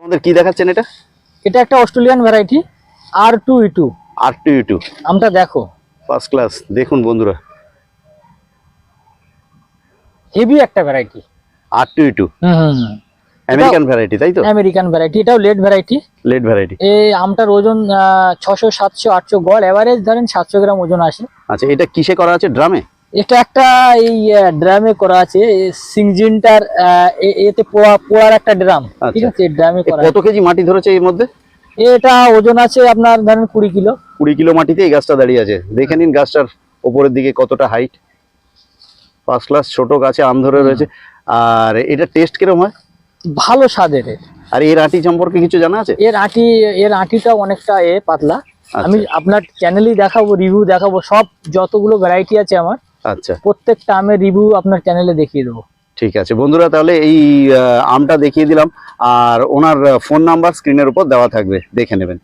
আমাদের কি দেখাচ্ছেন এটা? এটা একটা অস্ট্রেলিয়ান ভ্যারাইটি R2E2। R2E2 আমটা দেখো, ফার্স্ট ক্লাস। দেখুন বন্ধুরা, হেভি একটা ভ্যারাইটি। R2E2 আমেরিকান ভ্যারাইটি, তাই তো? আমেরিকান ভ্যারাইটি, এটাও লেট ভ্যারাইটি। Late variety. এই আমটার ওজন 600, 700, 800 গড়, এভারেজ ধরেন 700 গ্রাম ওজন আসে। আচ্ছা, এটা কিসে করা আছে? ড্রামে? এটা একটা এই ড্রামে করা আছে, সিংজিনটার এতে পোড়ার একটা ড্রাম, ঠিক আছে, ড্রামে করা। কত কেজি মাটি ধরেছে এর মধ্যে? এটা ওজন আছে আপনার ধরেন 20 কিলো। 20 কিলো মাটিতে এই গাছটা দাঁড়িয়ে আছে। দেখে নিন গাছটার ওপরের দিকে কতটা হাইট। ফার্স্ট ক্লাস ছোট গাছে আম ধরে রয়েছে। আর এটা টেস্ট কিরকম হয়? ভালো স্বাদের। আর এর আটি সম্পর্কে কিছু জানা আছে? এর আটিটা অনেকটা অনেকটা পাতলা। আমি আপনার চ্যানেলেই দেখাবো, রিভিউ দেখাবো, সব যতগুলো ভ্যারাইটি আছে আমার, আচ্ছা, প্রত্যেকটা আমের রিভিউ আপনার চ্যানেলে দেখিয়ে দেবো। ঠিক আছে বন্ধুরা, তাহলে এই আমটা দেখিয়ে দিলাম। আর ওনার ফোন নাম্বার স্ক্রিনের উপর দেওয়া থাকবে, দেখে নেবেন।